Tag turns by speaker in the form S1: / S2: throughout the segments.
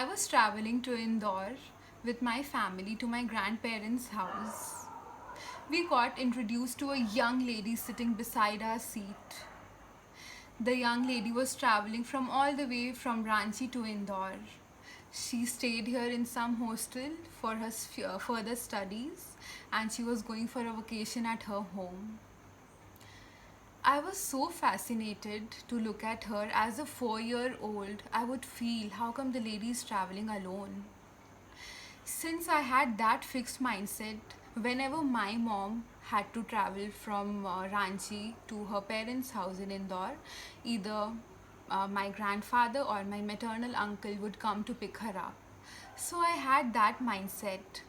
S1: I was traveling to Indore with my family to my grandparents' house. We got introduced to a young lady sitting beside our seat. The young lady was traveling from all the way from Ranchi to Indore. She stayed here in some hostel for her further studies, and she was going for a vacation at her home. I was so fascinated to look at her. As a 4-year-old, I would feel how come the lady is traveling alone. Since I had that fixed mindset, whenever my mom had to travel from Ranchi to her parents' house in Indore, either my grandfather or my maternal uncle would come to pick her up. So I had that mindset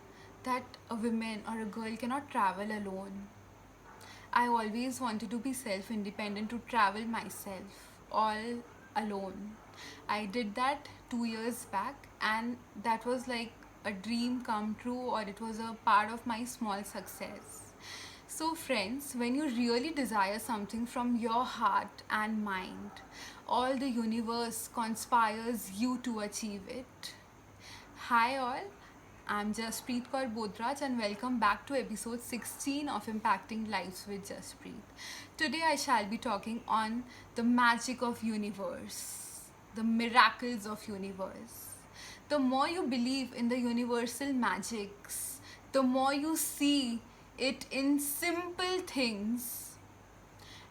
S1: that a woman or a girl cannot travel alone. I always wanted to be self independent, to travel myself all alone. I did that 2 years back, and that was like a dream come true, or it was a part of my small success. So, friends, when you really desire something from your heart and mind, all the universe conspires you to achieve it. Hi, all. I'm Jaspreet Kaur Bodraj, and welcome back to episode 16 of Impacting Lives with Jaspreet. Today, I shall be talking on the magic of universe, the miracles of universe. The more you believe in the universal magics, the more you see it in simple things,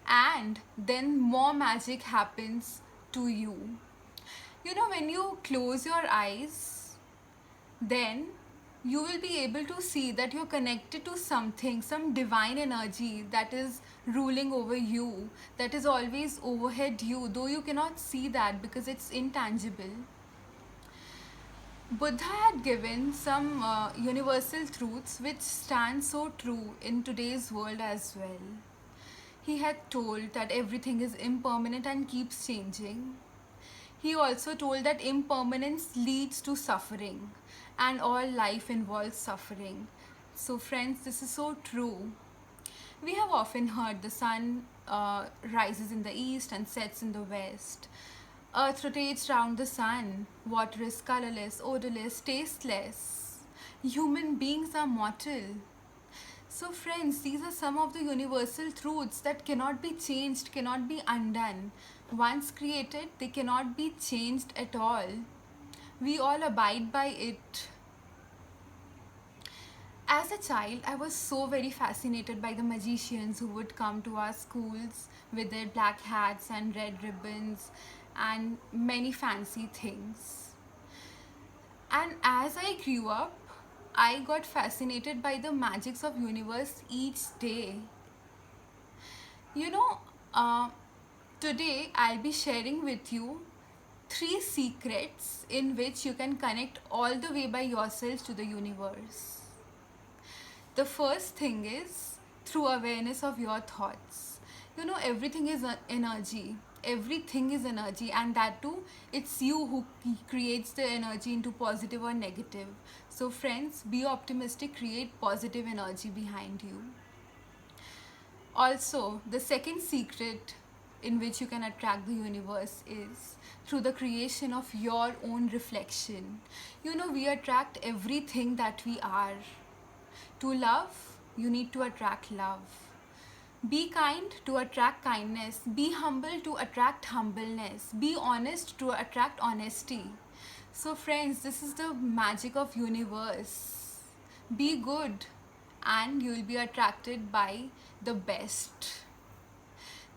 S1: and then more magic happens to you. You know, when you close your eyes, then you will be able to see that you're connected to something, some divine energy that is ruling over you, that is always overhead you, though you cannot see that because it's intangible. Buddha had given some universal truths which stand so true in today's world as well. He had told that everything is impermanent and keeps changing. He also told that impermanence leads to suffering, and all life involves suffering. So, friends, this is so true. We have often heard the sun rises in the east and sets in the west. Earth rotates round the sun. Water is colorless, odorless, tasteless. Human beings are mortal. So, friends, these are some of the universal truths that cannot be changed, cannot be undone. Once created, they cannot be changed at all. We all abide by it. As a child, I was so very fascinated by the magicians who would come to our schools with their black hats and red ribbons and many fancy things. And as I grew up, I got fascinated by the magics of universe each day. You know, today I'll be sharing with you 3 secrets in which you can connect all the way by yourself to the universe. The first thing is through awareness of your thoughts. You know, everything is energy. Everything is energy, and that too, it's you who creates the energy into positive or negative. So, friends, be optimistic, create positive energy behind you. Also, the second secret in which you can attract the universe is through the creation of your own reflection. You know, we attract everything that we are. To love, you need to attract love. Be kind to attract kindness. Be humble to attract humbleness. Be honest to attract honesty. So, friends, this is the magic of universe. Be good and you will be attracted by the best.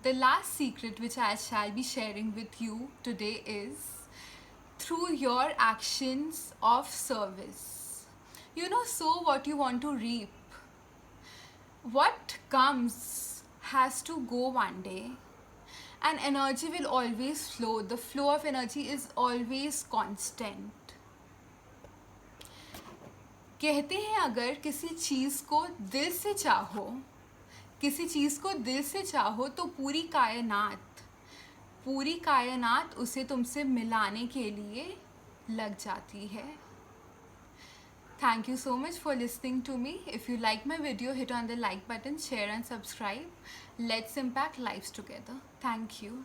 S1: The last secret which I shall be sharing with you today is through your actions of service. You know, sow what you want to reap. What comes has to go one day, and energy will always flow. The flow of energy is always constant. कहते हैं अगर किसी चीज़ को दिल से चाहो, किसी चीज़ को दिल से चाहो तो पूरी कायनात उसे तुमसे मिलाने के लिए लग जाती है. Thank you so much for listening to me. If you like my video, hit on the like button, share and subscribe. Let's impact lives together. Thank you.